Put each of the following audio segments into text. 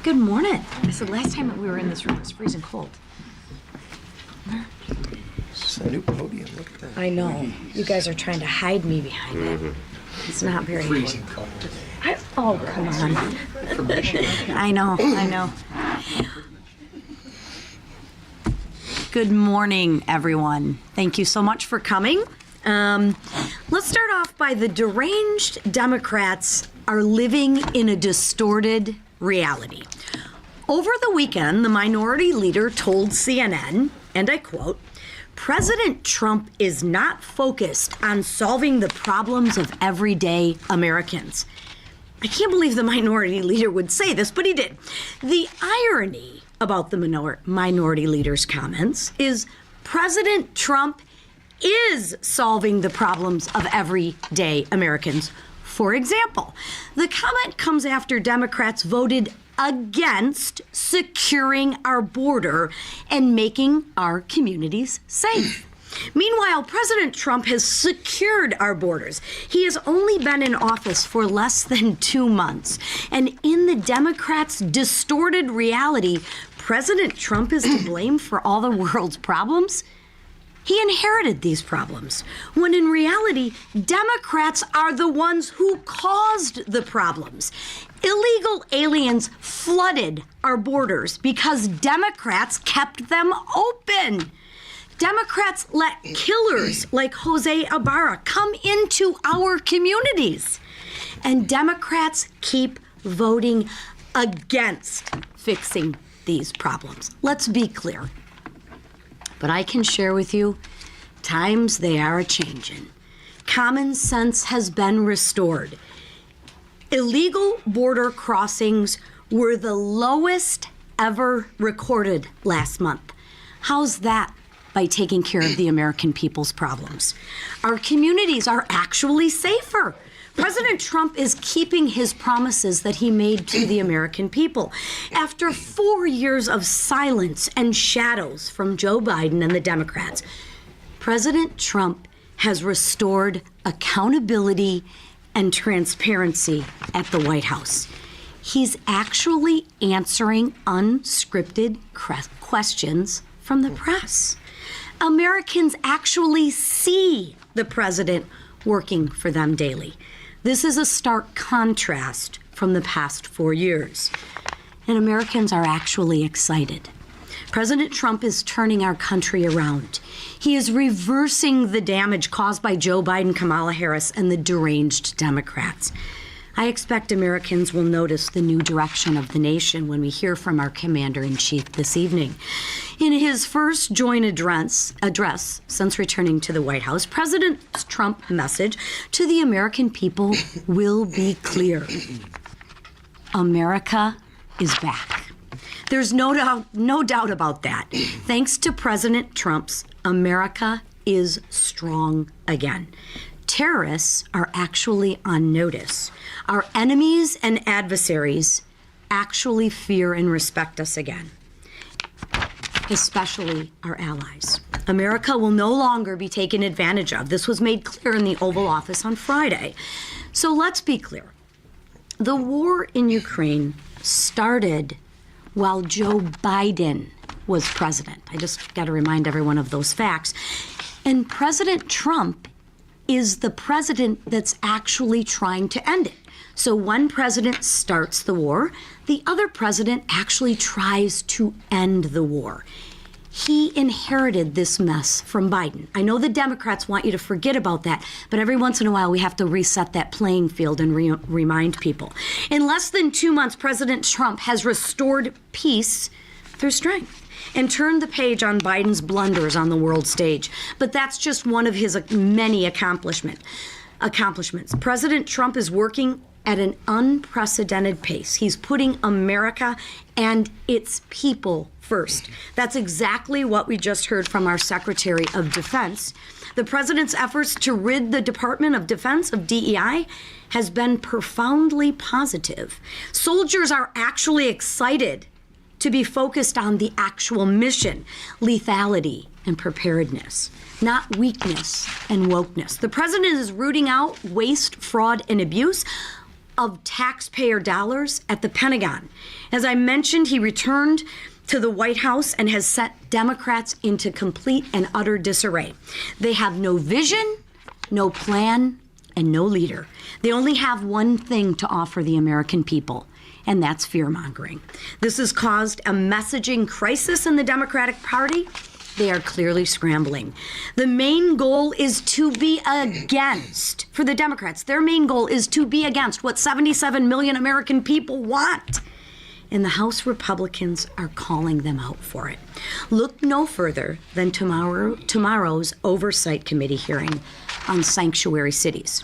Good morning. I said last time that we were in this room it was freezing cold. It's a new podium. Look at that. I know. You guys are trying to hide me behind it. It's not very Freezing cold. Oh, come on. I know. Good morning, everyone. Thank you so much for coming. Let's start off by the deranged Democrats are living in a distorted reality. Over the weekend, the minority leader told CNN, and I quote, "President Trump is not focused on solving the problems of everyday Americans." I can't believe the minority leader would say this, but he did. The irony about the minority leader's comments is President Trump is solving the problems of everyday Americans. For example, the comment comes after Democrats voted against securing our border and making our communities safe. Meanwhile, President Trump has secured our borders. He has only been in office for less than 2 months. And in the Democrats' distorted reality, President Trump is to blame for all the world's problems. He inherited these problems, when in reality, Democrats are the ones who caused the problems. Illegal aliens flooded our borders because Democrats kept them open. Democrats let killers like Jose Ibarra come into our communities. And Democrats keep voting against fixing these problems. Let's be clear. But I can share with you, times they are a-changin'. Common sense has been restored. Illegal border crossings were the lowest ever recorded last month. How's that by taking care of the American people's problems? Our communities are actually safer. President Trump is keeping his promises that he made to the American people. After 4 years of silence and shadows from Joe Biden and the Democrats, President Trump has restored accountability and transparency at the White House. He's actually answering unscripted questions from the press. Americans actually see the president working for them daily. This is a stark contrast from the past 4 years. And Americans are actually excited. President Trump is turning our country around. He is reversing the damage caused by Joe Biden, Kamala Harris, and the deranged Democrats. I expect Americans will notice the new direction of the nation when we hear from our commander-in-chief this evening. In his first joint address since returning to the White House, President Trump's message to the American people will be clear. America is back. There's no doubt about that. Thanks to President Trump's, America is strong again. Terrorists are actually on notice. Our enemies and adversaries actually fear and respect us again, especially our allies. America will no longer be taken advantage of. This was made clear in the Oval Office on Friday. So let's be clear. The war in Ukraine started while Joe Biden was president. I just got to remind everyone of those facts. And President Trump is the president that's actually trying to end it. So one president starts the war, the other president actually tries to end the war. He inherited this mess from Biden. I know the Democrats want you to forget about that, but every once in a while we have to reset that playing field and remind people. In less than 2 months, President Trump has restored peace through strength and turned the page on Biden's blunders on the world stage. But that's just one of his many accomplishments. President Trump is working at an unprecedented pace. He's putting America and its people first. That's exactly what we just heard from our Secretary of Defense. The president's efforts to rid the Department of Defense of DEI has been profoundly positive. Soldiers are actually excited to be focused on the actual mission, lethality and preparedness, not weakness and wokeness. The president is rooting out waste, fraud, and abuse. of taxpayer dollars at the Pentagon. As I mentioned, he returned to the White House and has set Democrats into complete and utter disarray. They have no vision, no plan, and no leader. They only have one thing to offer the American people, and that's fear-mongering. This has caused a messaging crisis in the Democratic Party. They are clearly scrambling. The main goal is to be against, for the Democrats, their main goal is to be against what 77 million American people want. And the House Republicans are calling them out for it. Look no further than tomorrow's Oversight Committee hearing on sanctuary cities.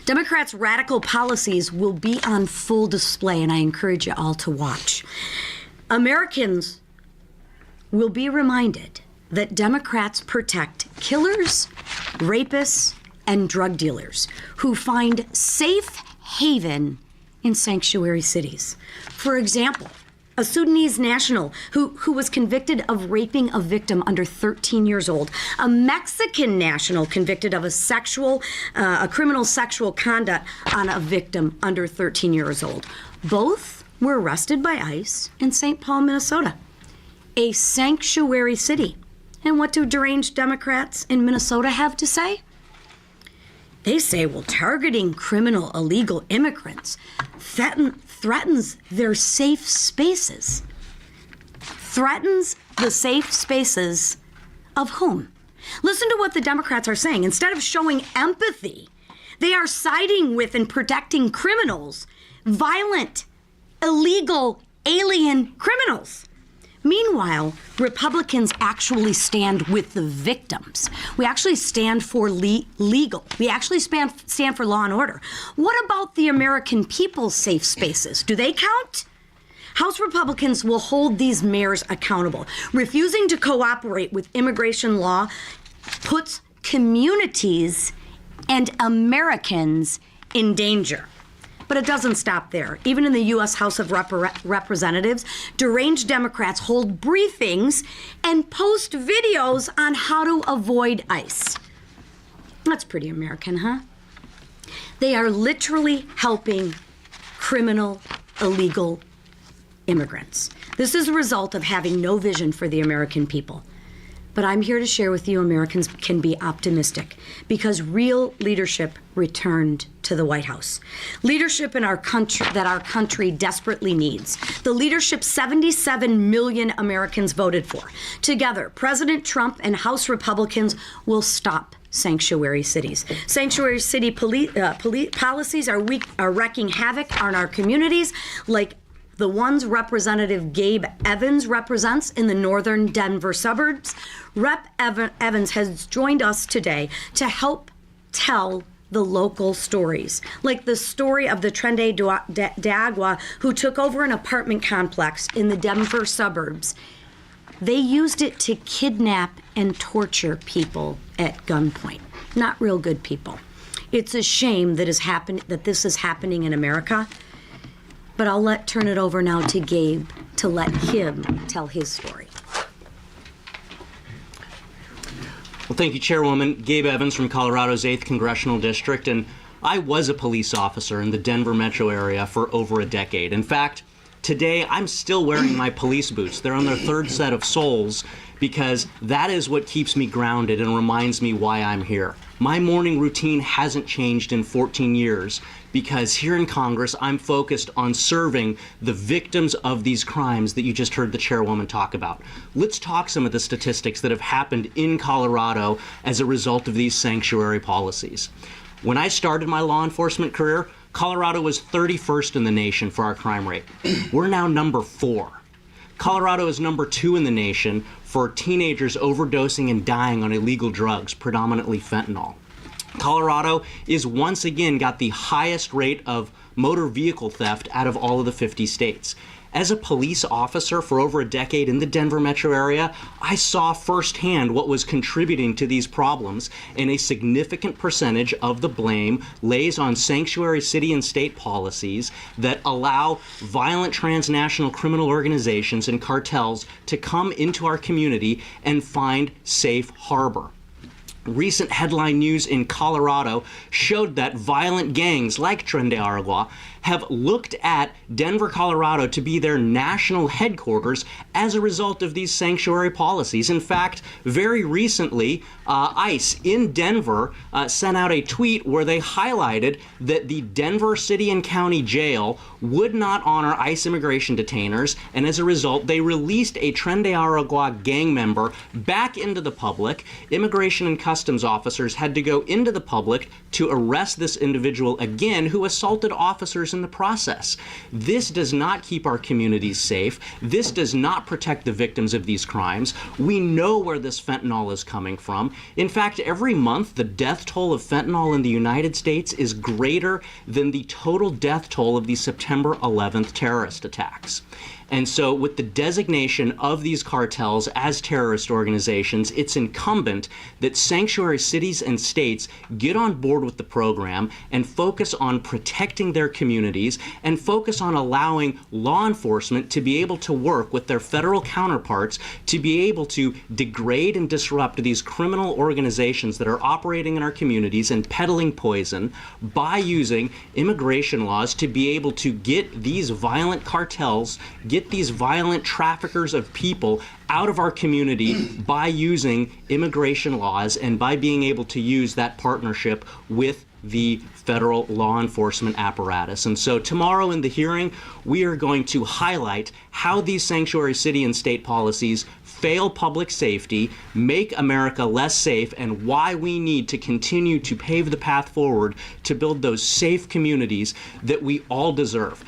Democrats' radical policies will be on full display, and I encourage you all to watch. Americans will be reminded that Democrats protect killers, rapists, and drug dealers who find safe haven in sanctuary cities. For example, a Sudanese national who was convicted of raping a victim under 13 years old, a Mexican national convicted of a criminal sexual conduct on a victim under 13 years old. Both were arrested by ICE in St. Paul, Minnesota, a sanctuary city. And what do deranged Democrats in Minnesota have to say? They say, well, targeting criminal illegal immigrants threatens their safe spaces. Threatens the safe spaces of whom? Listen to what the Democrats are saying. Instead of showing empathy, they are siding with and protecting criminals, violent, illegal, alien criminals. Meanwhile, Republicans actually stand with the victims. We actually stand for legal. We actually stand for law and order. What about the American people's safe spaces? Do they count? House Republicans will hold these mayors accountable. Refusing to cooperate with immigration law puts communities and Americans in danger. But it doesn't stop there. Even in the U.S. House of Representatives, deranged Democrats hold briefings and post videos on how to avoid ICE. That's pretty American, huh? They are literally helping criminal, illegal immigrants. This is a result of having no vision for the American people. But I'm here to share with you Americans can be optimistic because real leadership returned to the White House. Leadership in our country that our country desperately needs. The leadership 77 million Americans voted for. Together, President Trump and House Republicans will stop sanctuary cities. Sanctuary city policies are wreaking havoc on our communities, like the ones Representative Gabe Evans represents in the northern Denver suburbs. Rep. Evans has joined us today to help tell the local stories, like the story of the Trende D'Agua who took over an apartment complex in the Denver suburbs. They used it to kidnap and torture people at gunpoint. Not real good people. It's a shame that this is happening in America. But I'll turn it over now to Gabe to let him tell his story. Well, thank you, Chairwoman. Gabe Evans from Colorado's 8th Congressional District, and I was a police officer in the Denver metro area for over a decade. In fact, today I'm still wearing my police boots. They're on their third set of soles because that is what keeps me grounded and reminds me why I'm here. My morning routine hasn't changed in 14 years because here in Congress, I'm focused on serving the victims of these crimes that you just heard the chairwoman talk about. Let's talk some of the statistics that have happened in Colorado as a result of these sanctuary policies. When I started my law enforcement career, Colorado was 31st in the nation for our crime rate. We're now number 4. Colorado is number 2 in the nation for teenagers overdosing and dying on illegal drugs, predominantly fentanyl. Colorado is once again got the highest rate of motor vehicle theft out of all of the 50 states. As a police officer for over a decade in the Denver metro area, I saw firsthand what was contributing to these problems, and a significant percentage of the blame lays on sanctuary city and state policies that allow violent transnational criminal organizations and cartels to come into our community and find safe harbor. Recent headline news in Colorado showed that violent gangs like Tren de Aragua have looked at Denver, Colorado to be their national headquarters as a result of these sanctuary policies. In fact, very recently, ICE in Denver sent out a tweet where they highlighted that the Denver City and County Jail would not honor ICE immigration detainers, and as a result, they released a Tren de Aragua gang member back into the public. Immigration and Customs officers had to go into the public to arrest this individual again, who assaulted officers in the process. This does not keep our communities safe. This does not protect the victims of these crimes. We know where this fentanyl is coming from. In fact, every month, the death toll of fentanyl in the United States is greater than the total death toll of the September 11th terrorist attacks. And so with the designation of these cartels as terrorist organizations, it's incumbent that sanctuary cities and states get on board with the program and focus on protecting their communities and focus on allowing law enforcement to be able to work with their federal counterparts to be able to degrade and disrupt these criminal organizations that are operating in our communities and peddling poison by using immigration laws to be able to get these violent cartels, get these violent traffickers of people out of our community by using immigration laws and by being able to use that partnership with the federal law enforcement apparatus. And so tomorrow in the hearing, we are going to highlight how these sanctuary city and state policies fail public safety, make America less safe, and why we need to continue to pave the path forward to build those safe communities that we all deserve.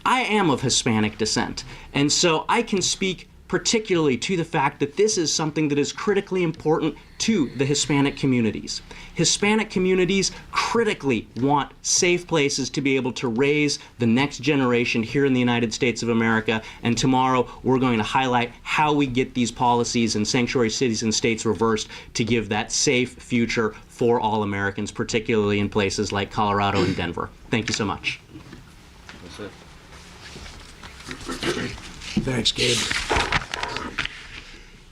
I am of Hispanic descent, and so I can speak particularly to the fact that this is something that is critically important to the Hispanic communities. Hispanic communities critically want safe places to be able to raise the next generation here in the United States of America, and tomorrow we're going to highlight how we get these policies in sanctuary cities and states reversed to give that safe future for all Americans, particularly in places like Colorado and Denver. Thank you so much. That's it. Thanks, Gabe.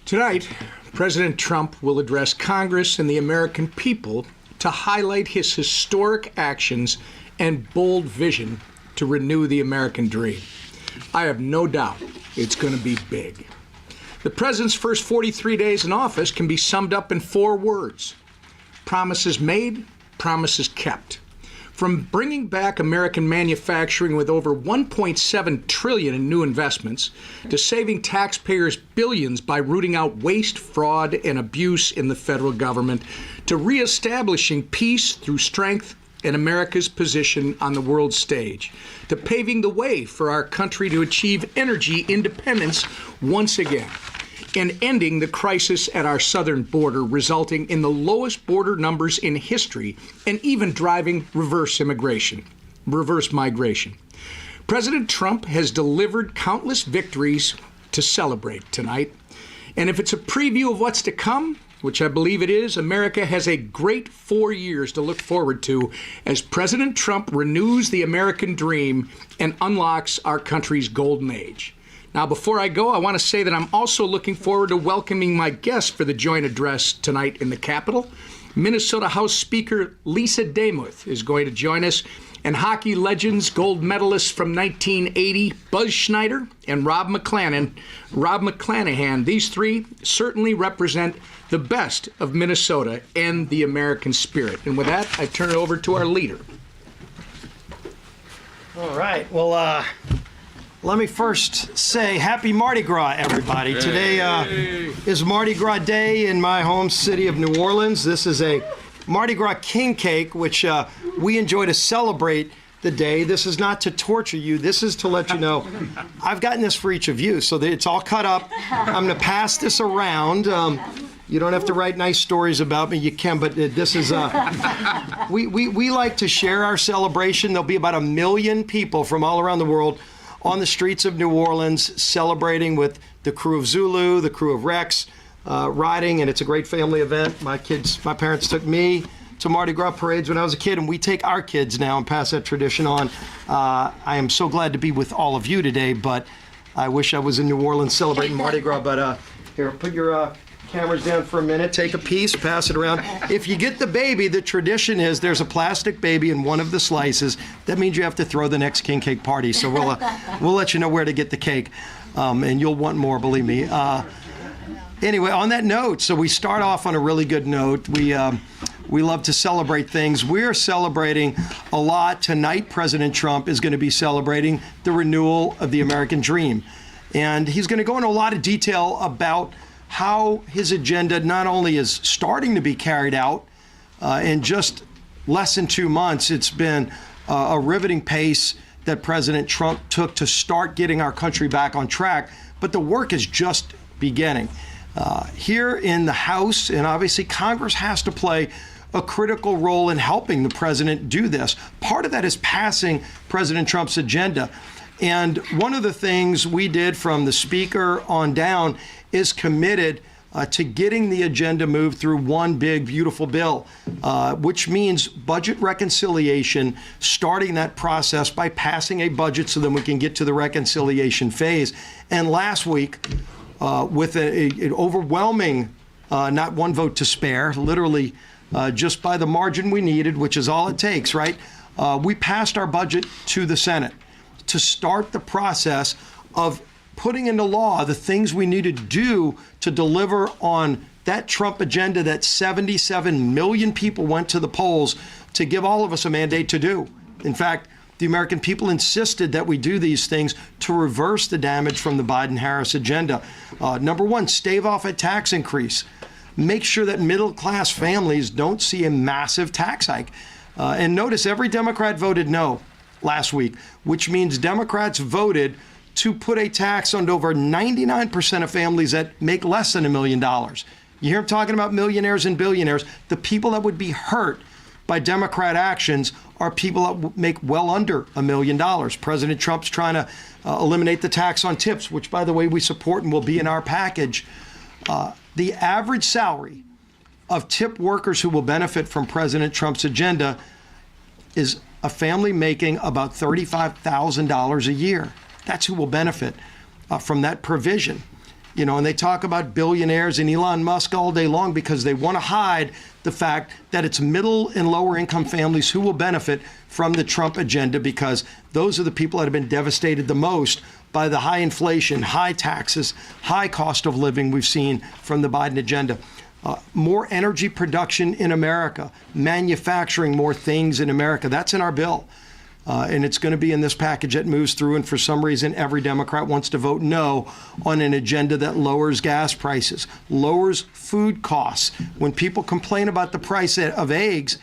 Tonight, President Trump will address Congress and the American people to highlight his historic actions and bold vision to renew the American dream. I have no doubt it's going to be big. The president's first 43 days in office can be summed up in 4 words: promises made, promises kept. From bringing back American manufacturing with over $1.7 trillion in new investments, to saving taxpayers billions by rooting out waste, fraud, and abuse in the federal government, to reestablishing peace through strength and America's position on the world stage, to paving the way for our country to achieve energy independence once again, and ending the crisis at our southern border, resulting in the lowest border numbers in history, and even driving reverse migration. President Trump has delivered countless victories to celebrate tonight. And if it's a preview of what's to come, which I believe it is, America has a great 4 years to look forward to as President Trump renews the American dream and unlocks our country's golden age. Now, before I go, I want to say that I'm also looking forward to welcoming my guests for the joint address tonight in the Capitol. Minnesota House Speaker Lisa Demuth is going to join us, and hockey legends, gold medalists from 1980, Buzz Schneider and Rob McClanahan. These 3 certainly represent the best of Minnesota and the American spirit. And with that, I turn it over to our leader. All right. Well, let me first say happy Mardi Gras, everybody. Today is Mardi Gras Day in my home city of New Orleans. This is a Mardi Gras king cake, which we enjoy to celebrate the day. This is not to torture you. This is to let you know I've gotten this for each of you, so that it's all cut up. I'm going to pass this around. You don't have to write nice stories about me. You can, but this is we like to share our celebration. There'll be about 1 million people from all around the world on the streets of New Orleans celebrating with the crew of Zulu, the crew of Rex, riding, and it's a great family event. My parents took me to Mardi Gras parades when I was a kid, and we take our kids now and pass that tradition on. I am so glad to be with all of you today, but I wish I was in New Orleans celebrating Mardi Gras. But here, put your Camera's down for a minute. Take a piece, pass it around. If you get the baby, the tradition is there's a plastic baby in one of the slices. That means you have to throw the next king cake party. So we'll let you know where to get the cake, and you'll want more, believe me. Anyway, on that note, so we start off on a really good note. We love to celebrate things. We're celebrating a lot. Tonight, President Trump is going to be celebrating the renewal of the American dream. And he's going to go into a lot of detail about how his agenda not only is starting to be carried out in just less than 2 months. It's been a riveting pace that President Trump took to start getting our country back on track. But the work is just beginning. Here in the House, and obviously Congress has to play a critical role in helping the president do this. Part of that is passing President Trump's agenda. And one of the things we did from the speaker on down is committed to getting the agenda moved through one big, beautiful bill, which means budget reconciliation, starting that process by passing a budget so then we can get to the reconciliation phase. And last week, with an overwhelming, not one vote to spare, literally just by the margin we needed, which is all it takes, right? We passed our budget to the Senate to start the process of putting into law the things we need to do to deliver on that Trump agenda that 77 million people went to the polls to give all of us a mandate to do. In fact, the American people insisted that we do these things to reverse the damage from the Biden-Harris agenda. Number one, stave off a tax increase. Make sure that middle-class families don't see a massive tax hike. And notice every Democrat voted no last week, which means Democrats voted to put a tax on over 99% of families that make less than $1 million. You hear them talking about millionaires and billionaires. The people that would be hurt by Democrat actions are people that make well under $1 million. President Trump's trying to eliminate the tax on tips, which, by the way, we support and will be in our package. The average salary of tip workers who will benefit from President Trump's agenda is a family making about $35,000 a year. That's who will benefit from that provision. You know, and they talk about billionaires and Elon Musk all day long because they want to hide the fact that it's middle and lower income families who will benefit from the Trump agenda, because those are the people that have been devastated the most by the high inflation, high taxes, high cost of living we've seen from the Biden agenda. More energy production in America, manufacturing more things in America. That's in our bill. And it's going to be in this package that moves through. And for some reason, every Democrat wants to vote no on an agenda that lowers gas prices, lowers food costs. When people complain about the price of eggs,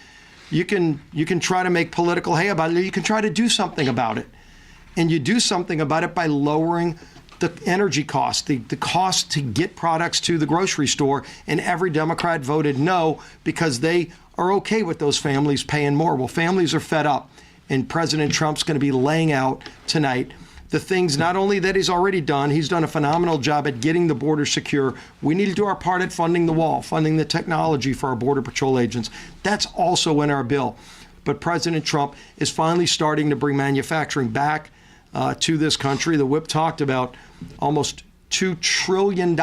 you can try to make political hay about it, or you can try to do something about it. And you do something about it by lowering the energy cost, the cost to get products to the grocery store. And every Democrat voted no because they are okay with those families paying more. Well, families are fed up. And President Trump's going to be laying out tonight the things not only that he's already done, he's done a phenomenal job at getting the border secure. We need to do our part at funding the wall, funding the technology for our Border Patrol agents. That's also in our bill. But President Trump is finally starting to bring manufacturing back to this country. The whip talked about almost $2 trillion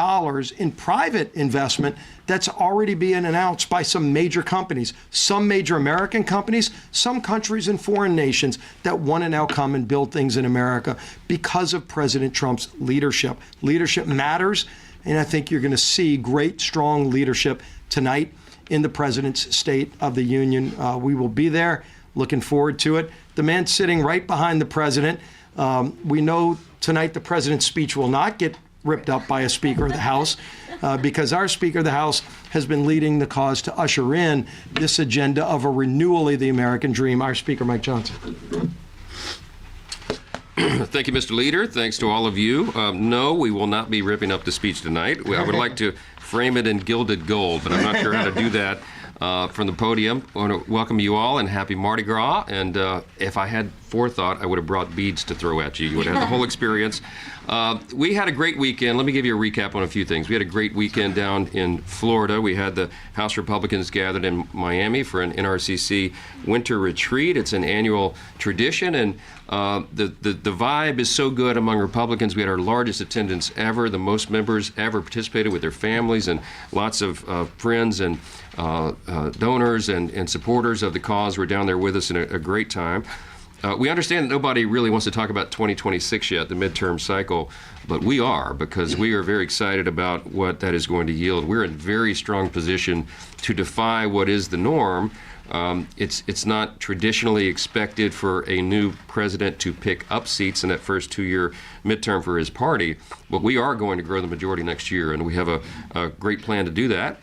in private investment that's already being announced by some major companies, some major American companies, some countries and foreign nations that want to now come and build things in America because of President Trump's leadership. Leadership matters, and I think you're going to see great, strong leadership tonight in the President's State of the Union. We will be there. Looking forward to it. The man sitting right behind the President, we know tonight the President's speech will not get ripped up by a Speaker of the House because our Speaker of the House has been leading the cause to usher in this agenda of a renewal of the American dream. Our Speaker, Mike Johnson. Thank you, Mr. Leader. Thanks to all of you. No, we will not be ripping up the speech tonight. I would like to frame it in gilded gold, but I'm not sure how to do that. from the podium. I want to welcome you all and happy Mardi Gras. And if I had forethought, I would have brought beads to throw at you. You would have had the whole experience. We had a great weekend. Let me give you a recap on a few things. We had a great weekend down in Florida. We had the House Republicans gathered in Miami for an NRCC winter retreat. It's an annual tradition, and the vibe is so good among Republicans. We had our largest attendance ever, the most members ever participated with their families, and lots of friends and donors and supporters of the cause were down there with us in a great time. We understand that nobody really wants to talk about 2026 yet, the midterm cycle, but we are, because we are very excited about what that is going to yield. We're in very strong position to defy what is the norm. It's not traditionally expected for a new president to pick up seats in that first 2-year midterm for his party, but we are going to grow the majority next year, and we have a great plan to do that.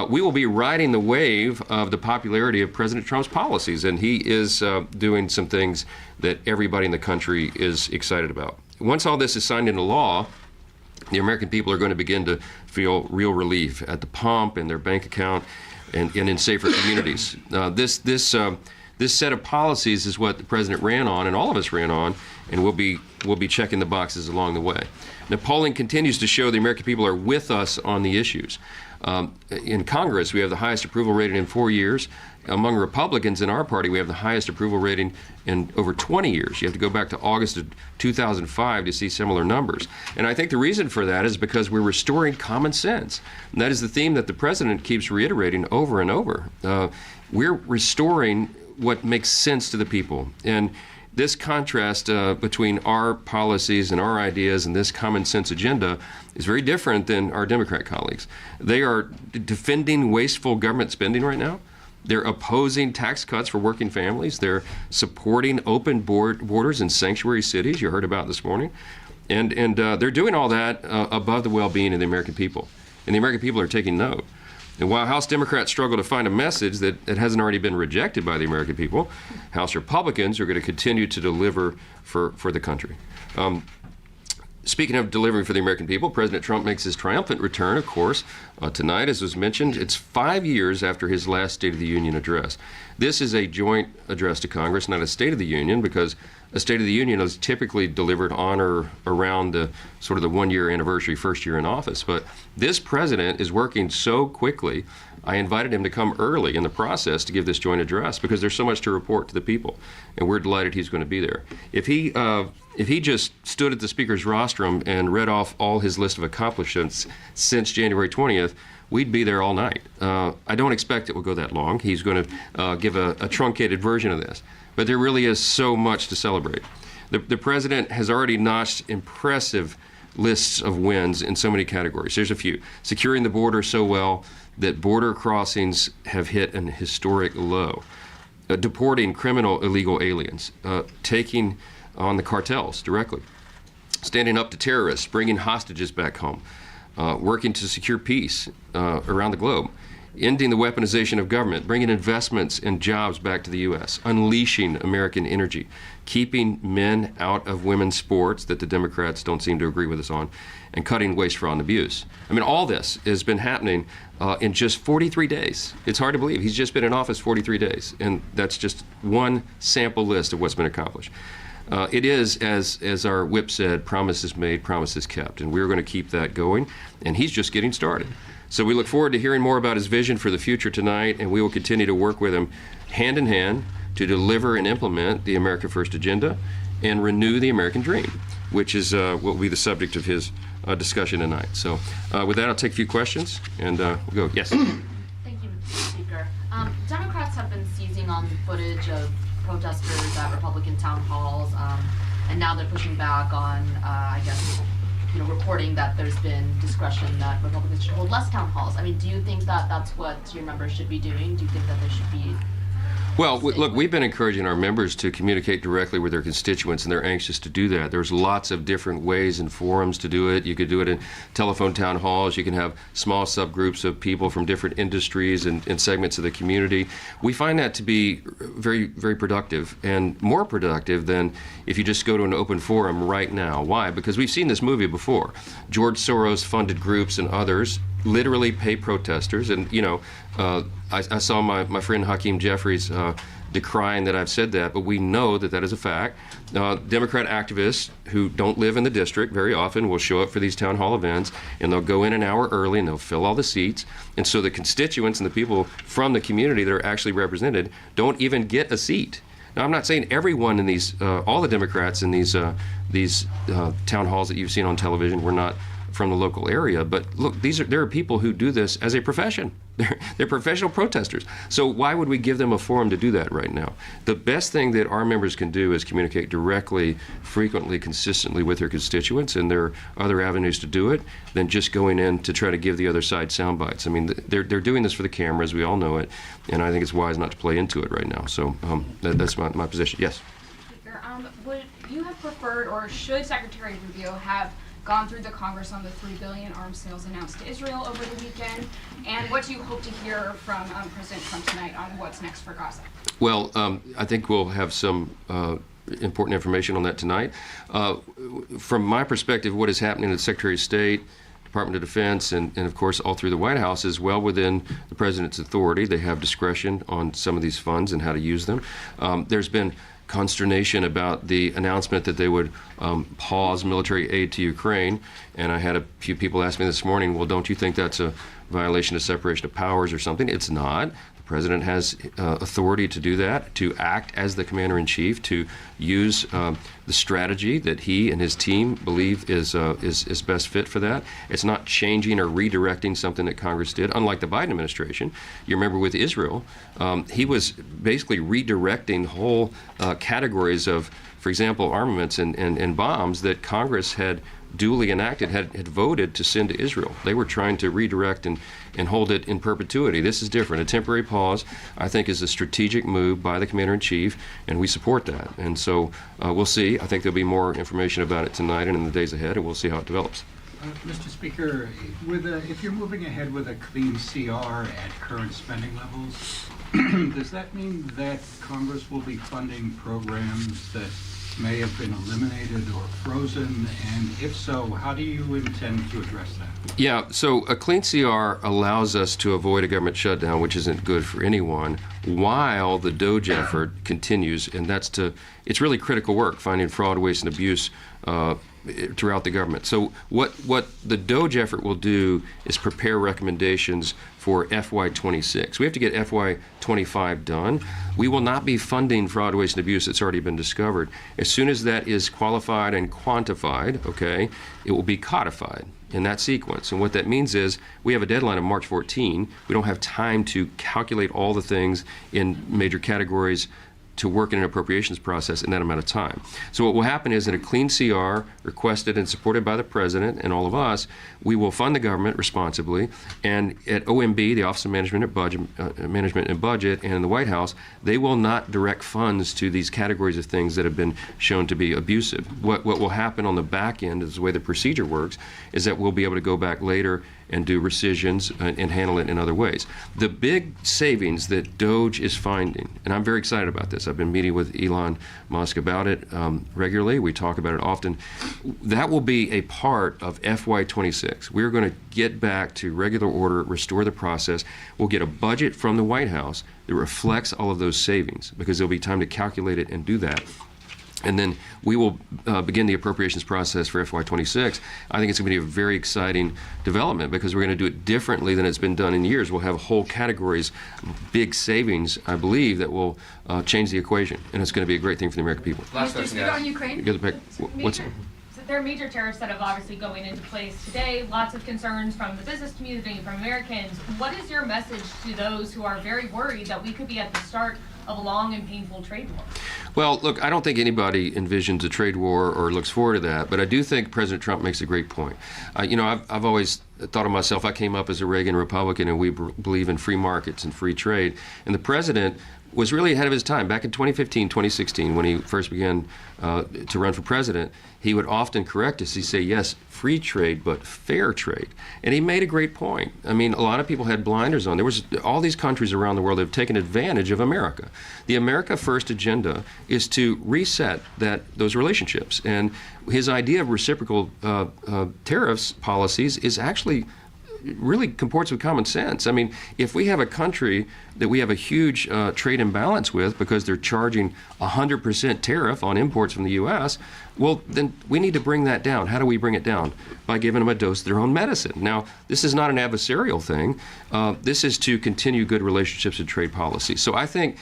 We will be riding the wave of the popularity of President Trump's policies, and he is doing some things that everybody in the country is excited about. Once all this is signed into law, the American people are going to begin to feel real relief at the pump, in their bank account, and in safer communities. This set of policies is what the president ran on, and all of us ran on, and we'll be checking the boxes along the way. Now, polling continues to show the American people are with us on the issues. In Congress, we have the highest approval rating in 4 years. Among Republicans in our party, we have the highest approval rating in over 20 years. You have to go back to August of 2005 to see similar numbers. And I think the reason for that is because we're restoring common sense. And that is the theme that the president keeps reiterating over and over. We're restoring what makes sense to the people. And this contrast between our policies and our ideas and this common sense agenda is very different than our Democrat colleagues. They are defending wasteful government spending right now. They're opposing tax cuts for working families. They're supporting open borders in sanctuary cities, you heard about this morning. And they're doing all that above the well-being of the American people. And the American people are taking note. And while House Democrats struggle to find a message that hasn't already been rejected by the American people, House Republicans are going to continue to deliver for the country. Speaking of delivering for the American people, President Trump makes his triumphant return, of course, tonight, as was mentioned. It's 5 years after his last State of the Union address. This is a joint address to Congress, not a State of the Union, because a State of the Union is typically delivered on or around the sort of the 1-year anniversary, first year in office. But this president is working so quickly, I invited him to come early in the process to give this joint address because there's so much to report to the people, and we're delighted he's going to be there. If he just stood at the Speaker's rostrum and read off all his list of accomplishments since January 20th, we'd be there all night. I don't expect it will go that long. He's going to give a truncated version of this. But there really is so much to celebrate. The president has already notched impressive lists of wins in so many categories. There's a few. Securing the border so well that border crossings have hit an historic low. Deporting criminal illegal aliens. Taking on the cartels directly. Standing up to terrorists. Bringing hostages back home. Working to secure peace around the globe. Ending the weaponization of government, bringing investments and jobs back to the U.S., unleashing American energy, keeping men out of women's sports that the Democrats don't seem to agree with us on, and cutting waste, fraud, and abuse. I mean, all this has been happening in just 43 days. It's hard to believe. He's just been in office 43 days, and that's just one sample list of what's been accomplished. It is, as our whip said, promises made, promises kept, and we're going to keep that going, and he's just getting started. So we look forward to hearing more about his vision for the future tonight, and we will continue to work with him hand in hand to deliver and implement the America First agenda and renew the American dream, which is what will be the subject of his discussion tonight. So with that, I'll take a few questions, and we'll go. Yes? Thank you, Mr. Speaker. Democrats have been seizing on footage of protesters at Republican town halls, and now they're pushing back on, I guess, reporting that there's been discretion that Republicans should hold less town halls. I mean, do you think that that's what your members should be doing? Do you think that they should be? Well, look, we've been encouraging our members to communicate directly with their constituents, and they're anxious to do that. There's lots of different ways and forums to do it. You could do it in telephone town halls. You can have small subgroups of people from different industries and segments of the community. We find that to be very, very productive, and more productive than if you just go to an open forum right now. Why? Because we've seen this movie before. George Soros-funded groups and others literally pay protesters. And, I saw my friend Hakeem Jeffries decrying that I've said that, but we know that that is a fact. Democrat activists who don't live in the district very often will show up for these town hall events, and they'll go in an hour early and they'll fill all the seats. And so the constituents and the people from the community that are actually represented don't even get a seat. Now, I'm not saying everyone in these, all the Democrats in these town halls that you've seen on television were not from the local area, but look, there are people who do this as a profession. They're professional protesters. So why would we give them a forum to do that right now? The best thing that our members can do is communicate directly, frequently, consistently with their constituents, and there are other avenues to do it than just going in to try to give the other side sound bites. I mean, they're doing this for the cameras, we all know it, and I think it's wise not to play into it right now. So that's my position. Yes? Speaker, would you have preferred, or should Secretary Rubio have gone through the Congress on the $3 billion arms sales announced to Israel over the weekend? And what do you hope to hear from President Trump tonight on what's next for Gaza? Well, I think we'll have some important information on that tonight. From my perspective, what is happening at the Secretary of State, Department of Defense, and of course all through the White House is well within the President's authority. They have discretion on some of these funds and how to use them. There's been consternation about the announcement that they would pause military aid to Ukraine, and I had a few people ask me this morning, well, don't you think that's a violation of separation of powers or something? It's not. The President has authority to do that, to act as the Commander-in-Chief, to use the strategy that he and his team believe is best fit for that. It's not changing or redirecting something that Congress did, unlike the Biden administration. You remember with Israel, he was basically redirecting whole categories of, for example, armaments and bombs that Congress had duly enacted, had voted to send to Israel. They were trying to redirect and hold it in perpetuity. This is different. A temporary pause, I think, is a strategic move by the Commander-in-Chief, and we support that. And so we'll see. I think there'll be more information about it tonight and in the days ahead, and we'll see how it develops. Mr. Speaker, if you're moving ahead with a clean CR at current spending levels, does that mean that Congress will be funding programs that may have been eliminated or frozen? And if so, how do you intend to address that? Yeah, so a clean CR allows us to avoid a government shutdown, which isn't good for anyone, while the DOGE effort continues, and it's really critical work, finding fraud, waste, and abuse throughout the government. So what the DOGE effort will do is prepare recommendations for FY26. We have to get FY25 done. We will not be funding fraud, waste, and abuse that's already been discovered. As soon as that is qualified and quantified, okay, it will be codified in that sequence. And what that means is we have a deadline of March 14. We don't have time to calculate all the things in major categories to work in an appropriations process in that amount of time. So what will happen is in a clean CR requested and supported by the President and all of us, we will fund the government responsibly, and at OMB, the Office of Management and Budget, and in the White House, they will not direct funds to these categories of things that have been shown to be abusive. What will happen on the back end, is the way the procedure works, is that we'll be able to go back later and do rescissions and handle it in other ways. The big savings that DOGE is finding, and I'm very excited about this. I've been meeting with Elon Musk about it regularly. We talk about it often. That will be a part of FY26. We're going to get back to regular order, restore the process. We'll get a budget from the White House that reflects all of those savings, because there'll be time to calculate it and do that. And then we will begin the appropriations process for FY26. I think it's going to be a very exciting development, because we're going to do it differently than it's been done in years. We'll have whole categories, big savings, I believe, that will change the equation. And it's going to be a great thing for the American people. Last question, on Ukraine. What's There are major tariffs that have obviously going into place today. Lots of concerns from the business community, from Americans. What is your message to those who are very worried that we could be at the start of a long and painful trade war? Well, look, I don't think anybody envisions a trade war or looks forward to that, but I do think President Trump makes a great point. I've always thought of myself, I came up as a Reagan Republican, and we believe in free markets and free trade. And the president was really ahead of his time. Back in 2015, 2016, when he first began to run for president, he would often correct us. He'd say, yes, free trade, but fair trade. And he made a great point. I mean, a lot of people had blinders on. There was all these countries around the world that have taken advantage of America. The America First agenda is to reset those relationships. And his idea of reciprocal tariffs policies is actually really comports with common sense. I mean, if we have a country that we have a huge trade imbalance with because they're charging 100% tariff on imports from the U.S., well, then we need to bring that down. How do we bring it down? By giving them a dose of their own medicine. Now, this is not an adversarial thing. This is to continue good relationships and trade policy. So I think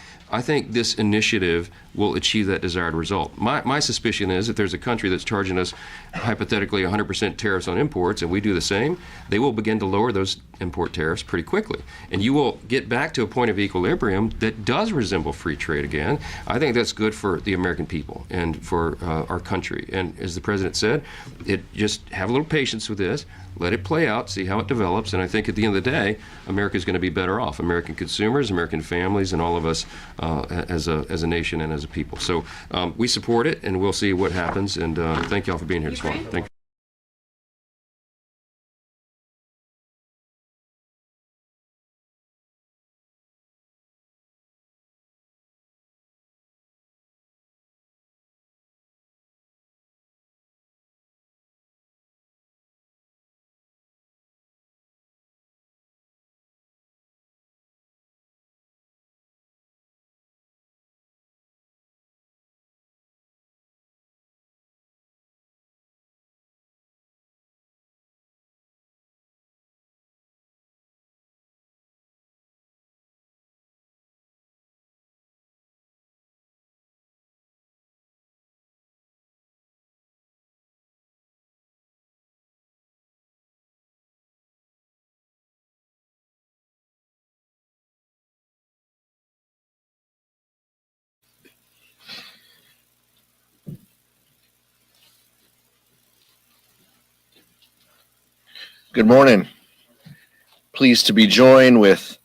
this initiative will achieve that desired result. My suspicion is if there's a country that's charging us hypothetically 100% tariffs on imports and we do the same, they will begin to lower those import tariffs pretty quickly. And you will get back to a point of equilibrium that does resemble free trade again. I think that's good for the American people and for our country. And as the president said, just have a little patience with this. Let it play out, see how it develops, and I think at the end of the day, America is going to be better off. American consumers, American families, and all of us as a nation and as a people. So we support it, and we'll see what happens. And thank you all for being here this morning. Thank you. Good morning. Pleased to be joined with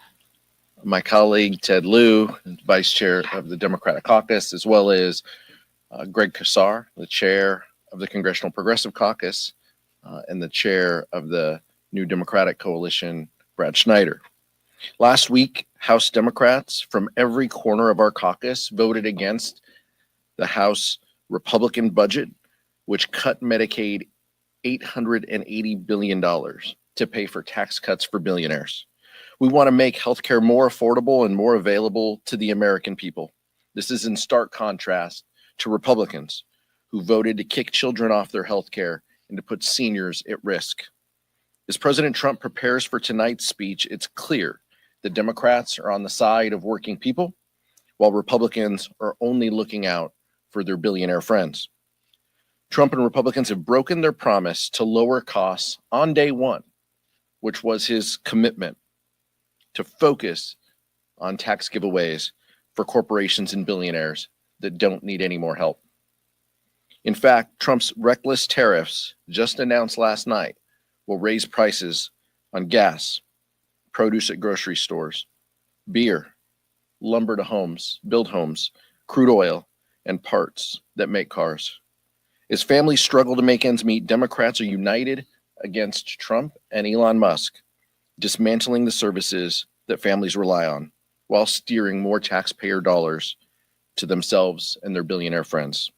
my colleague Ted Lieu, Vice Chair of the Democratic Caucus, as well as Greg Casar, the Chair of the Congressional Progressive Caucus, and the Chair of the New Democratic Coalition, Brad Schneider. Last week, House Democrats from every corner of our caucus voted against the House Republican budget, which cut Medicaid $880 billion to pay for tax cuts for billionaires. We want to make healthcare more affordable and more available to the American people. This is in stark contrast to Republicans who voted to kick children off their healthcare and to put seniors at risk. As President Trump prepares for tonight's speech, it's clear that Democrats are on the side of working people, while Republicans are only looking out for their billionaire friends. Trump and Republicans have broken their promise to lower costs on day one, which was his commitment to focus on tax giveaways for corporations and billionaires that don't need any more help. In fact, Trump's reckless tariffs just announced last night will raise prices on gas, produce at grocery stores, beer, lumber to homes, build homes, crude oil, and parts that make cars. As families struggle to make ends meet, Democrats are united against Trump and Elon Musk, dismantling the services that families rely on while steering more taxpayer dollars to themselves and their billionaire friends.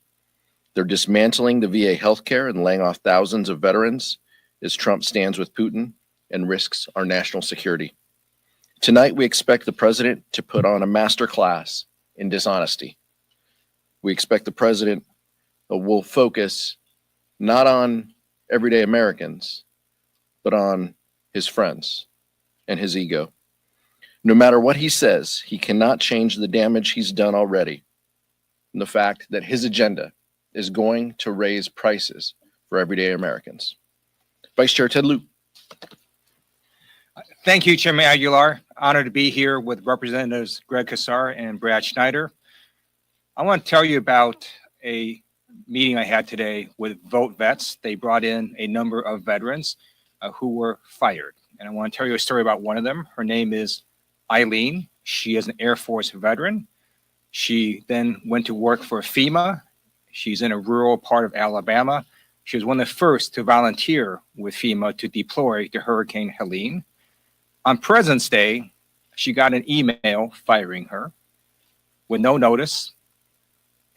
They're dismantling the VA healthcare and laying off thousands of veterans as Trump stands with Putin and risks our national security. Tonight, we expect the president to put on a masterclass in dishonesty. We expect the president will focus not on everyday Americans, but on his friends and his ego. No matter what he says, he cannot change the damage he's done already, and the fact that his agenda is going to raise prices for everyday Americans. Vice Chair Ted Lieu. Thank you, Chairman Aguilar. Honored to be here with Representatives Greg Casar and Brad Schneider. I want to tell you about a meeting I had today with Vote Vets. They brought in a number of veterans who were fired. And I want to tell you a story about one of them. Her name is Eileen. She is an Air Force veteran. She then went to work for FEMA. She's in a rural part of Alabama. She was one of the first to volunteer with FEMA to deploy to Hurricane Helene. On President's Day, she got an email firing her with no notice,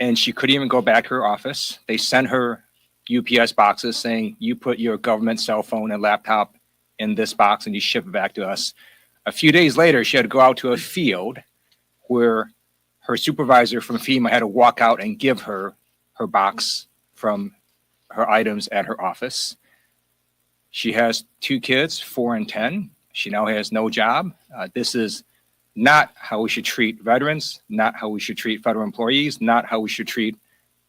and she couldn't even go back to her office. They sent her UPS boxes saying, you put your government cell phone and laptop in this box and you ship it back to us. A few days later, she had to go out to a field where her supervisor from FEMA had to walk out and give her her box from her items at her office. She has 2 kids, 4 and 10. She now has no job. This is not how we should treat veterans, not how we should treat federal employees, not how we should treat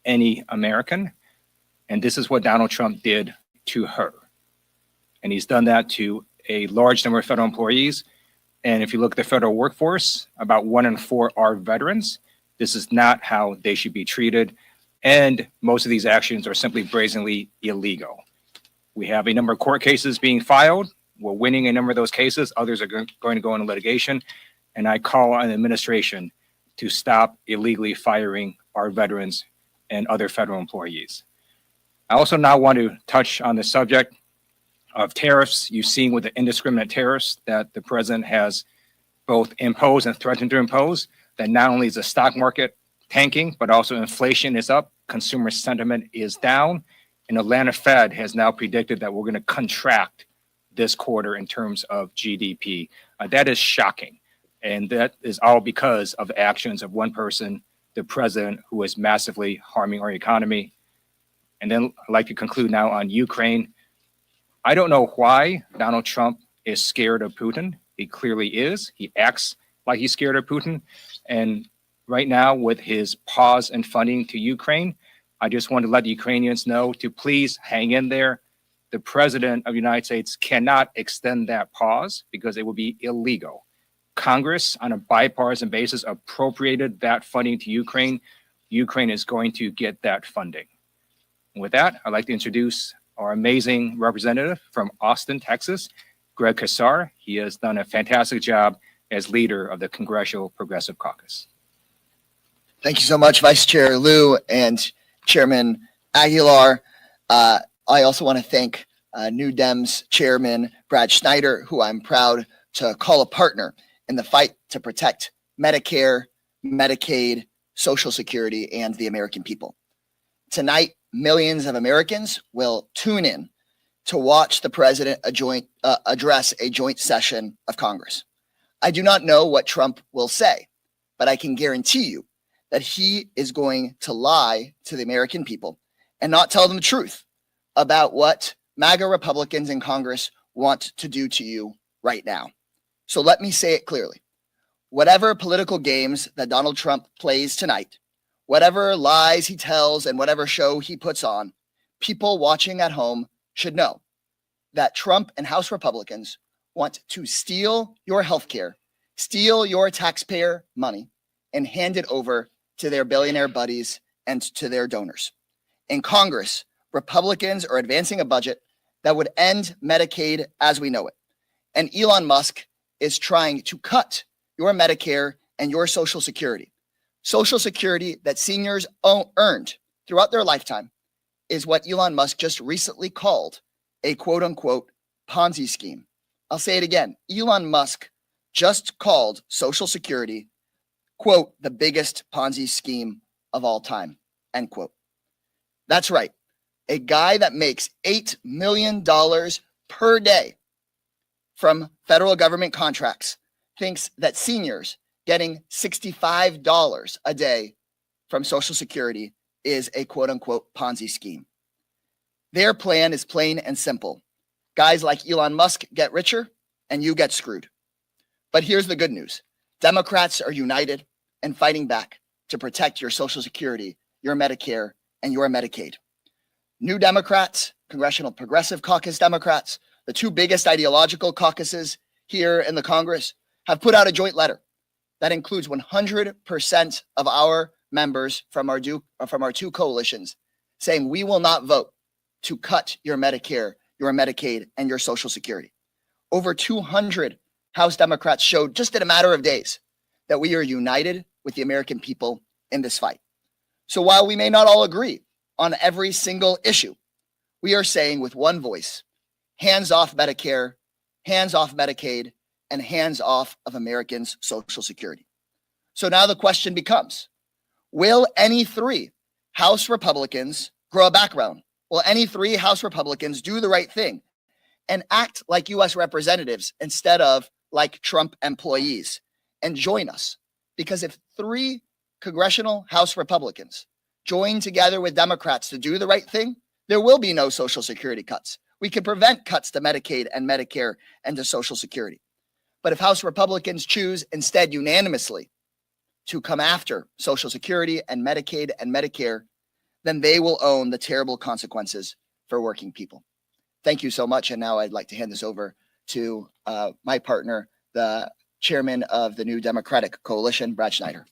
any American. And this is what Donald Trump did to her. And he's done that to a large number of federal employees. And if you look at the federal workforce, about 1 in 4 are veterans. This is not how they should be treated. And most of these actions are simply brazenly illegal. We have a number of court cases being filed. We're winning a number of those cases. Others are going to go into litigation. And I call on the administration to stop illegally firing our veterans and other federal employees. I also now want to touch on the subject of tariffs. You've seen with the indiscriminate tariffs that the president has both imposed and threatened to impose, that not only is the stock market tanking, but also inflation is up, consumer sentiment is down, and the Atlanta Fed has now predicted that we're going to contract this quarter in terms of GDP. That is shocking. And that is all because of the actions of one person, the president, who is massively harming our economy. And then I'd like to conclude now on Ukraine. I don't know why Donald Trump is scared of Putin. He clearly is. He acts like he's scared of Putin. And right now, with his pause in funding to Ukraine, I just want to let the Ukrainians know to please hang in there. The president of the United States cannot extend that pause because it will be illegal. Congress, on a bipartisan basis, appropriated that funding to Ukraine. Ukraine is going to get that funding. And with that, I'd like to introduce our amazing representative from Austin, Texas, Greg Casar. He has done a fantastic job as leader of the Congressional Progressive Caucus. Thank you so much, Vice Chair Lieu and Chairman Aguilar. I also want to thank New Dems Chairman Brad Schneider, who I'm proud to call a partner in the fight to protect Medicare, Medicaid, Social Security, and the American people. Tonight, millions of Americans will tune in to watch the president address a joint session of Congress. I do not know what Trump will say, but I can guarantee you that he is going to lie to the American people and not tell them the truth about what MAGA Republicans in Congress want to do to you right now. So let me say it clearly. Whatever political games that Donald Trump plays tonight, whatever lies he tells and whatever show he puts on, people watching at home should know that Trump and House Republicans want to steal your health care, steal your taxpayer money, and hand it over to their billionaire buddies and to their donors. In Congress, Republicans are advancing a budget that would end Medicaid as we know it. And Elon Musk is trying to cut your Medicare and your Social Security. Social Security that seniors earned throughout their lifetime is what Elon Musk just recently called a quote unquote Ponzi scheme. I'll say it again. Elon Musk just called Social Security, quote, the biggest Ponzi scheme of all time, end quote. That's right. A guy that makes $8 million per day from federal government contracts thinks that seniors getting $65 a day from Social Security is a quote unquote Ponzi scheme. Their plan is plain and simple. Guys like Elon Musk get richer and you get screwed. But here's the good news. Democrats are united and fighting back to protect your Social Security, your Medicare, and your Medicaid. New Democrats, Congressional Progressive Caucus Democrats, the 2 biggest ideological caucuses here in the Congress, have put out a joint letter that includes 100% of our members from our 2 coalitions saying we will not vote to cut your Medicare, your Medicaid, and your Social Security. Over 200 House Democrats showed just in a matter of days that we are united with the American people in this fight. So while we may not all agree on every single issue, we are saying with one voice, hands off Medicare, hands off Medicaid, and hands off of Americans' Social Security. So now the question becomes, will any 3 House Republicans grow a background? Will any 3 House Republicans do the right thing and act like U.S. representatives instead of like Trump employees, and join us. Because if 3 congressional House Republicans join together with Democrats to do the right thing, there will be no Social Security cuts. We can prevent cuts to Medicaid and Medicare and to Social Security. But if House Republicans choose instead unanimously to come after Social Security and Medicaid and Medicare, then they will own the terrible consequences for working people. Thank you so much. And now I'd like to hand this over to my partner, the chairman of the New Democratic Coalition, Brad Schneider.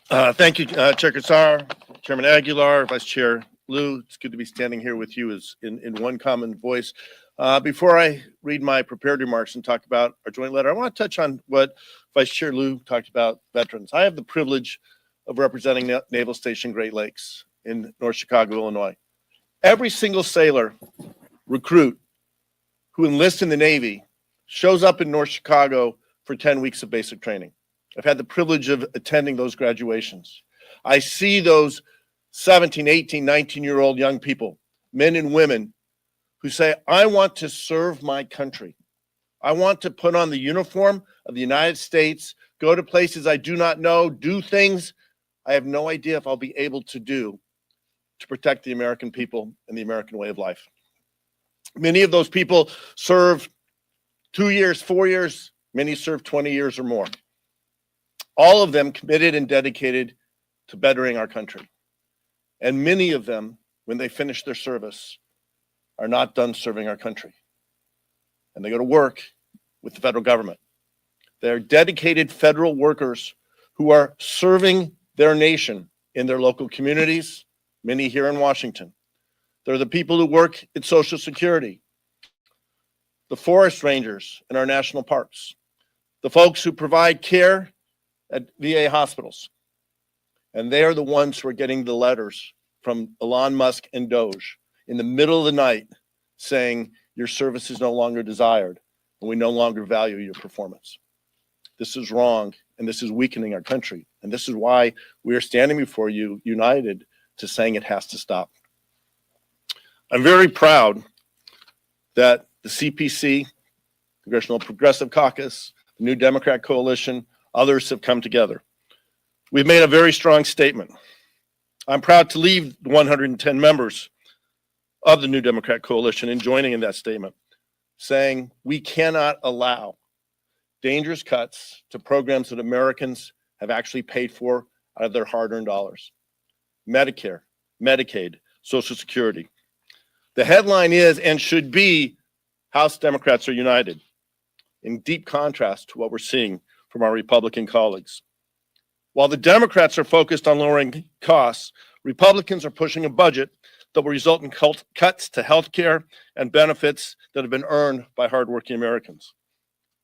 Thank you, Chair Kassar, Chairman Aguilar, Vice Chair Lou. It's good to be standing here with you as in one common voice. Before I read my prepared remarks and talk about our joint letter, I want to touch on what Vice Chair Lou talked about veterans. I have the privilege of representing Naval Station Great Lakes in North Chicago, Illinois. Every single sailor recruit who enlists in the Navy shows up in North Chicago for 10 weeks of basic training. I've had the privilege of attending those graduations. I see those 17, 18, 19-year-old young people, men and women, who say, I want to serve my country. I want to put on the uniform of the United States, go to places I do not know, do things I have no idea if I'll be able to do to protect the American people and the American way of life. Many of those people serve 2 years, 4 years, many serve 20 years or more. All of them committed and dedicated to bettering our country. And many of them, when they finish their service, are not done serving our country. And they go to work with the federal government. They're dedicated federal workers who are serving their nation in their local communities, many here in Washington. They're the people who work at Social Security, the forest rangers in our national parks, the folks who provide care at VA hospitals. And they are the ones who are getting the letters from Elon Musk and Doge in the middle of the night saying your service is no longer desired and we no longer value your performance. This is wrong, and this is weakening our country. And this is why we are standing before you united to saying it has to stop. I'm very proud that the CPC, Congressional Progressive Caucus, the New Democrat Coalition, others have come together. We've made a very strong statement. I'm proud to lead the 110 members of the New Democrat Coalition in joining in that statement, saying we cannot allow dangerous cuts to programs that Americans have actually paid for out of their hard-earned dollars. Medicare, Medicaid, Social Security. The headline is and should be House Democrats are united, in deep contrast to what we're seeing from our Republican colleagues. While the Democrats are focused on lowering costs, Republicans are pushing a budget that will result in cuts to health care and benefits that have been earned by hardworking Americans.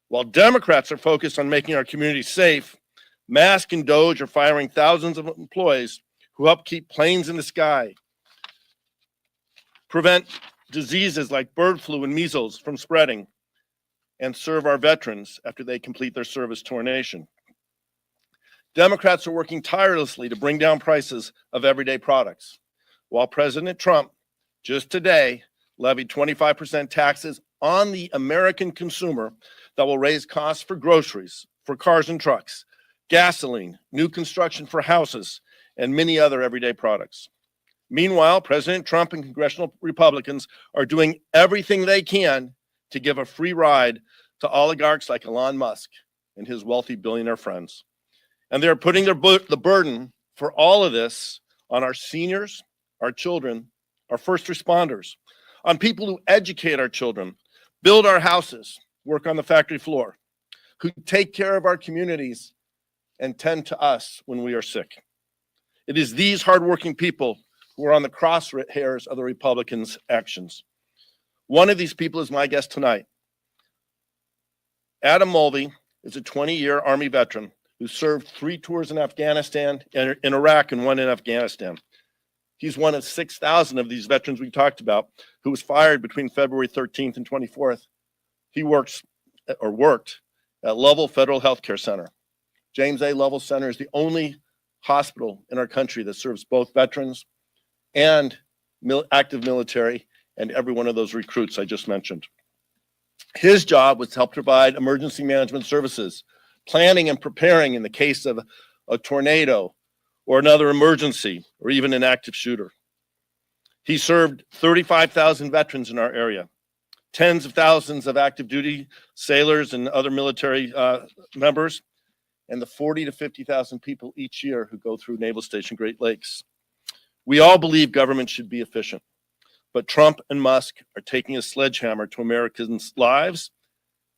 While Democrats are focused on making our communities safe, Musk and Doge are firing thousands of employees who help keep planes in the sky, prevent diseases like bird flu and measles from spreading, and serve our veterans after they complete their service to our nation. Democrats are working tirelessly to bring down prices of everyday products, while President Trump just today levied 25% taxes on the American consumer that will raise costs for groceries, for cars and trucks, gasoline, new construction for houses, and many other everyday products. Meanwhile, President Trump and congressional Republicans are doing everything they can to give a free ride to oligarchs like Elon Musk and his wealthy billionaire friends. And they're putting the burden for all of this on our seniors, our children, our first responders, on people who educate our children, build our houses, work on the factory floor, who take care of our communities and tend to us when we are sick. It is these hardworking people who are on the crosshairs of the Republicans' actions. One of these people is my guest tonight. Adam Mulvey is a 20-year Army veteran who served 3 tours in Afghanistan, in Iraq, and 1 in Afghanistan. He's one of 6,000 of these veterans we talked about who was fired between February 13th and 24th. He worked at Lovell Federal Health Care Center. James A. Lovell Center is the only hospital in our country that serves both veterans and active military, and every one of those recruits I just mentioned. His job was to help provide emergency management services, planning and preparing in the case of a tornado or another emergency or even an active shooter. He served 35,000 veterans in our area, tens of thousands of active duty sailors and other military members, and the 40 to 50,000 people each year who go through Naval Station Great Lakes. We all believe government should be efficient, but Trump and Musk are taking a sledgehammer to Americans' lives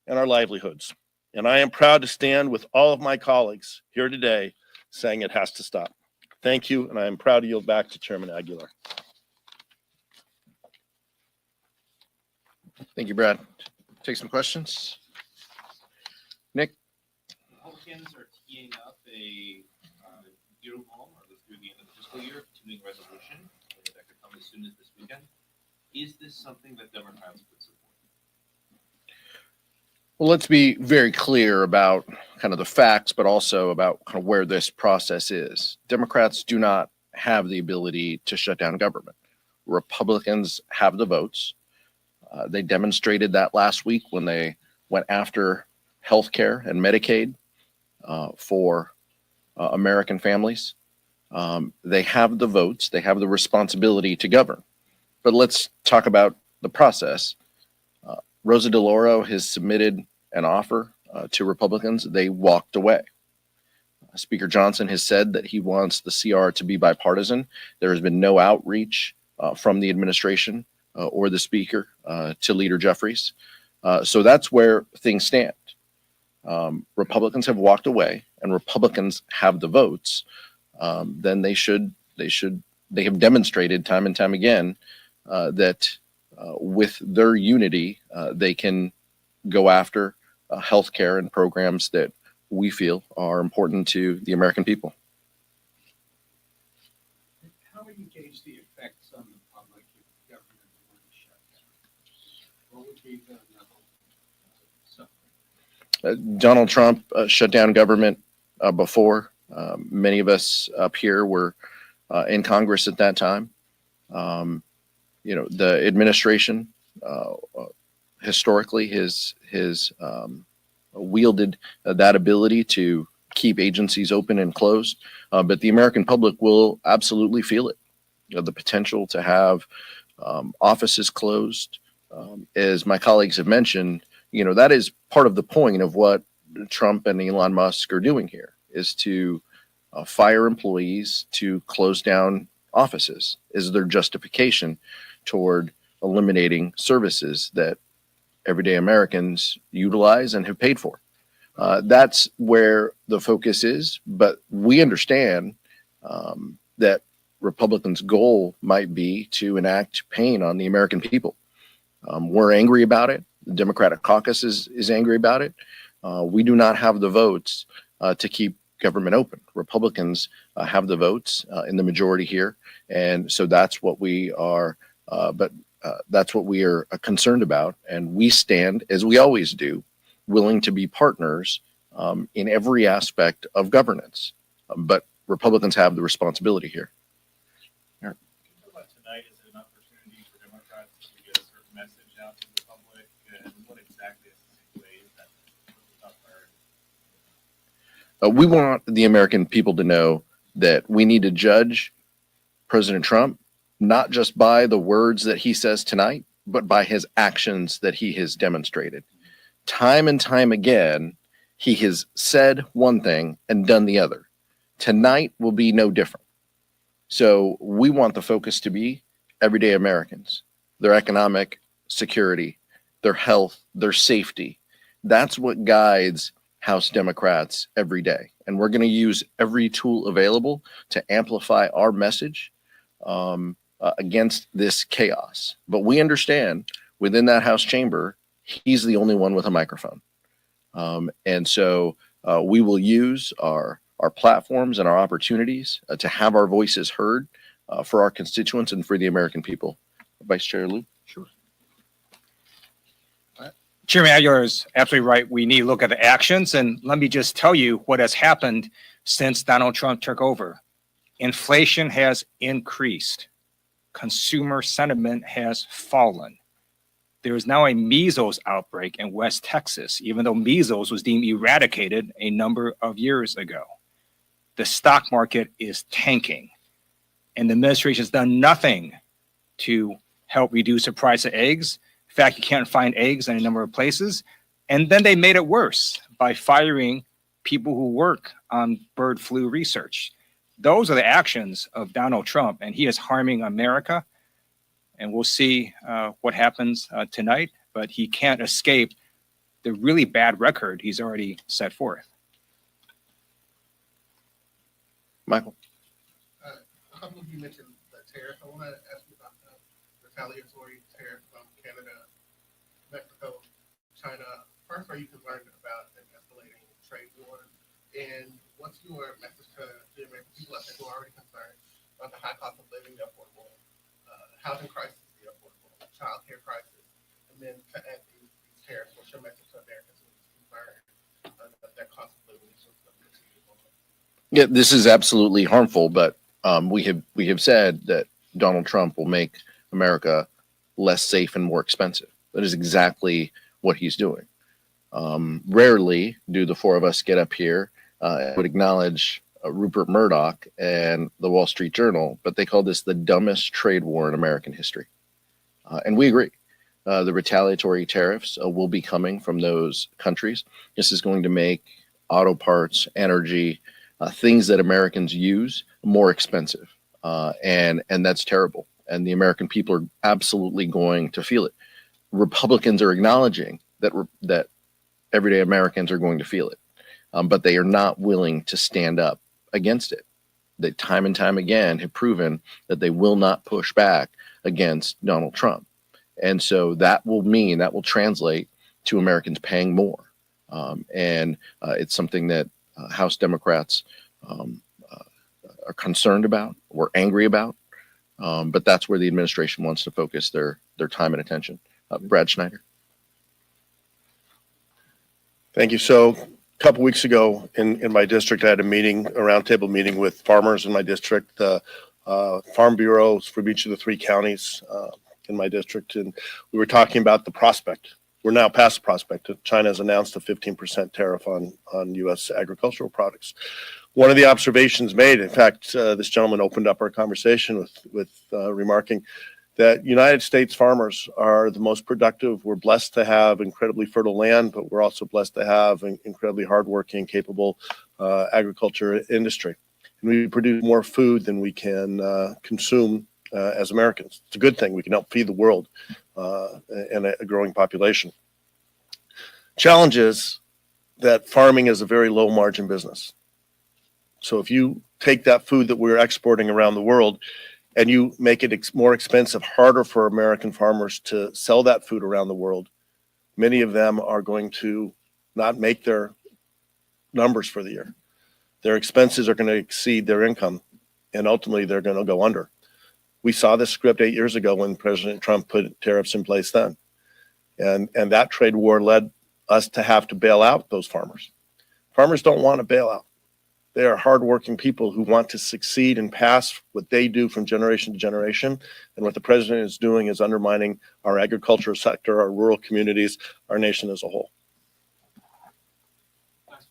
and our livelihoods. And I am proud to stand with all of my colleagues here today saying it has to stop. Thank you, and I am proud to yield back to Chairman Aguilar. Thank you, Brad. Take some questions. Nick? Republicans are teeing up a zero home, or through the end of the fiscal year, continuing resolution that could come as soon as this weekend. Is this something that Democrats would support? Well, let's be very clear about kind of the facts, but also about kind of where this process is. Democrats do not have the ability to shut down government. Republicans have the votes. They demonstrated that last week when they went after health care and Medicaid for American families. They have the votes. They have the responsibility to govern. But let's talk about the process. Rosa DeLauro has submitted an offer to Republicans. They walked away. Speaker Johnson has said that he wants the CR to be bipartisan. There has been no outreach from the administration or the Speaker to Leader Jeffries. So that's where things stand. Republicans have walked away and Republicans have the votes. Then they have demonstrated time and time again that with their unity, they can go after health care and programs that we feel are important to the American people. How would you gauge the effects on the public if government were to shut down? What would be the level of suffering? Donald Trump shut down government before. Many of us up here were in Congress at that time. The administration historically has wielded that ability to keep agencies open and closed, but the American public will absolutely feel it. The potential to have offices closed, as my colleagues have mentioned, that is part of the point of what Trump and Elon Musk are doing here, is to fire employees, to close down offices, is their justification toward eliminating services that everyday Americans utilize and have paid for. That's where the focus is, but we understand that Republicans' goal might be to enact pain on the American people. We're angry about it. The Democratic caucus is angry about it. We do not have the votes to keep government open. Republicans have the votes in the majority here, and so that's what we are. That's what we are concerned about, and we stand, as we always do, willing to be partners in every aspect of governance. But Republicans have the responsibility here. Can you talk about tonight? Is it an opportunity for Democrats to get a certain message out to the public? And what exactly is the way is that the top priority? We want the American people to know that we need to judge President Trump not just by the words that he says tonight, but by his actions that he has demonstrated. Time and time again, he has said one thing and done the other. Tonight will be no different. So we want the focus to be everyday Americans, their economic security, their health, their safety. That's what guides House Democrats every day. And we're going to use every tool available to amplify our message against this chaos. But we understand within that House chamber, he's the only one with a microphone. And so we will use our platforms and our opportunities to have our voices heard for our constituents and for the American people. Vice Chair Lou? Sure. Chairman Aguilar is absolutely right. We need to look at the actions. And let me just tell you what has happened since Donald Trump took over. Inflation has increased. consumer sentiment has fallen. There is now a measles outbreak in West Texas, even though measles was deemed eradicated a number of years ago. The stock market is tanking, and the administration has done nothing to help reduce the price of eggs. In fact, you can't find eggs in a number of places. And then they made it worse by firing people who work on bird flu research. Those are the actions of Donald Trump, and he is harming America. And we'll see what happens tonight, but he can't escape the really bad record he's already set forth. Michael. A couple of you mentioned the tariff. I want to ask you about the retaliatory tariff from Canada, Mexico, China. First, are you concerned about an escalating trade war? And what's your message to the American people out there who are already concerned about the high cost of living, the affordable housing crisis, the affordable child care crisis, and then to add these tariffs? What's your message to Americans who are concerned that their cost of living is just going to continue going up? Yeah, this is absolutely harmful, but we have said that Donald Trump will make America less safe and more expensive. That is exactly what he's doing. Rarely do the four of us get up here and would acknowledge Rupert Murdoch and the Wall Street Journal, but they call this the dumbest trade war in American history. And we agree. The retaliatory tariffs will be coming from those countries. This is going to make auto parts, energy, things that Americans use more expensive. And that's terrible. And the American people are absolutely going to feel it. Republicans are acknowledging that everyday Americans are going to feel it, but they are not willing to stand up against it. They time and time again have proven that they will not push back against Donald Trump. And so that will translate to Americans paying more. And it's something that House Democrats are concerned about or angry about. But that's where the administration wants to focus their time and attention. Brad Schneider. Thank you. So a couple weeks ago in my district, I had a roundtable meeting with farmers in my district, the farm bureaus from each of the three counties in my district. And we were talking about the prospect. We're now past the prospect. China has announced a 15% tariff on U.S. agricultural products. One of the observations made, in fact, this gentleman opened up our conversation with remarking that United States farmers are the most productive. We're blessed to have incredibly fertile land, but we're also blessed to have an incredibly hardworking, capable agriculture industry. And we produce more food than we can consume as Americans. It's a good thing. We can help feed the world and a growing population. Challenge is that farming is a very low margin business. So if you take that food that we're exporting around the world and you make it more expensive, harder for American farmers to sell that food around the world, many of them are going to not make their numbers for the year. Their expenses are going to exceed their income, and ultimately they're going to go under. We saw this script 8 years ago when President Trump put tariffs in place then. And that trade war led us to have to bail out those farmers. Farmers don't want to bail out. They are hardworking people who want to succeed and pass what they do from generation to generation. And what the president is doing is undermining our agricultural sector, our rural communities, our nation as a whole. Half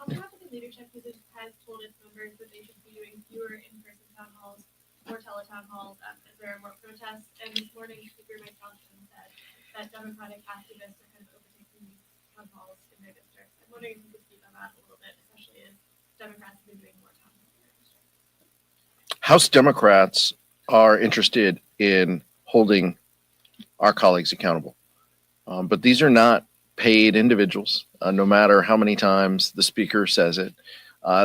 of the leadership has told its members that they should be doing fewer in-person town halls, more teletown halls, as there are more protests. And this morning, Speaker Mike Johnson said that Democratic activists are kind of overtaking these town halls in their districts. I'm wondering if you could speak on that a little bit, especially as Democrats have been doing more town halls in their districts. House Democrats are interested in holding our colleagues accountable. But these are not paid individuals, no matter how many times the speaker says it.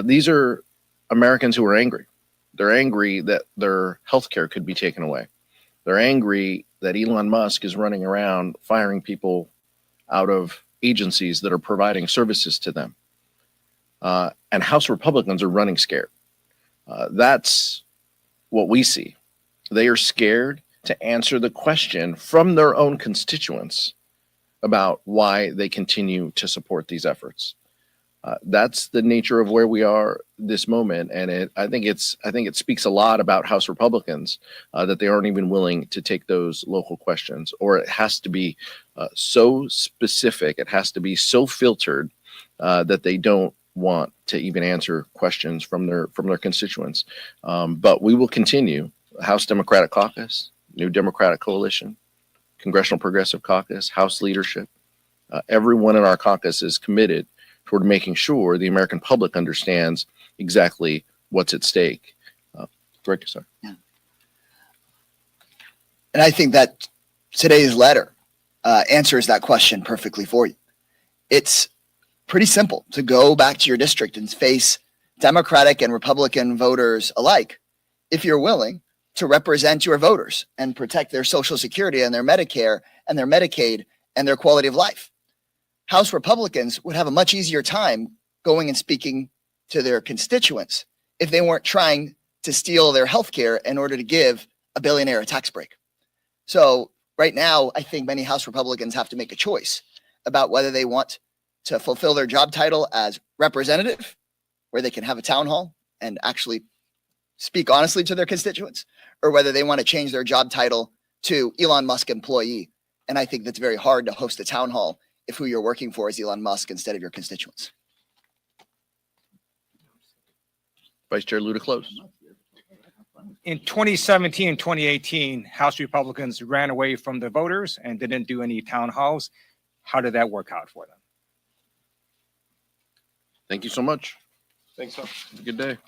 These are Americans who are angry. They're angry that their health care could be taken away. They're angry that Elon Musk is running around firing people out of agencies that are providing services to them. And House Republicans are running scared. That's what we see. They are scared to answer the question from their own constituents about why they continue to support these efforts. That's the nature of where we are this moment, and I think it speaks a lot about House Republicans that they aren't even willing to take those local questions, or it has to be so specific, it has to be so filtered that they don't want to even answer questions from their constituents. But we will continue. House Democratic Caucus, New Democratic Coalition, Congressional Progressive Caucus, House leadership, everyone in our caucus is committed toward making sure the American public understands exactly what's at stake. Greg Casar. Yeah. And I think that today's letter answers that question perfectly for you. It's pretty simple to go back to your district and face Democratic and Republican voters alike if you're willing to represent your voters and protect their Social Security and their Medicare and their Medicaid and their quality of life. House Republicans would have a much easier time going and speaking to their constituents if they weren't trying to steal their health care in order to give a billionaire a tax break. So right now, I think many House Republicans have to make a choice about whether they want to fulfill their job title as representative, where they can have a town hall and actually speak honestly to their constituents, or whether they want to change their job title to Elon Musk employee. And I think that's very hard to host a town hall if who you're working for is Elon Musk instead of your constituents. Vice Chair Lou to close. In 2017 and 2018, House Republicans ran away from the voters and didn't do any town halls. How did that work out for them? Thank you so much. Thanks, so. Have a good day.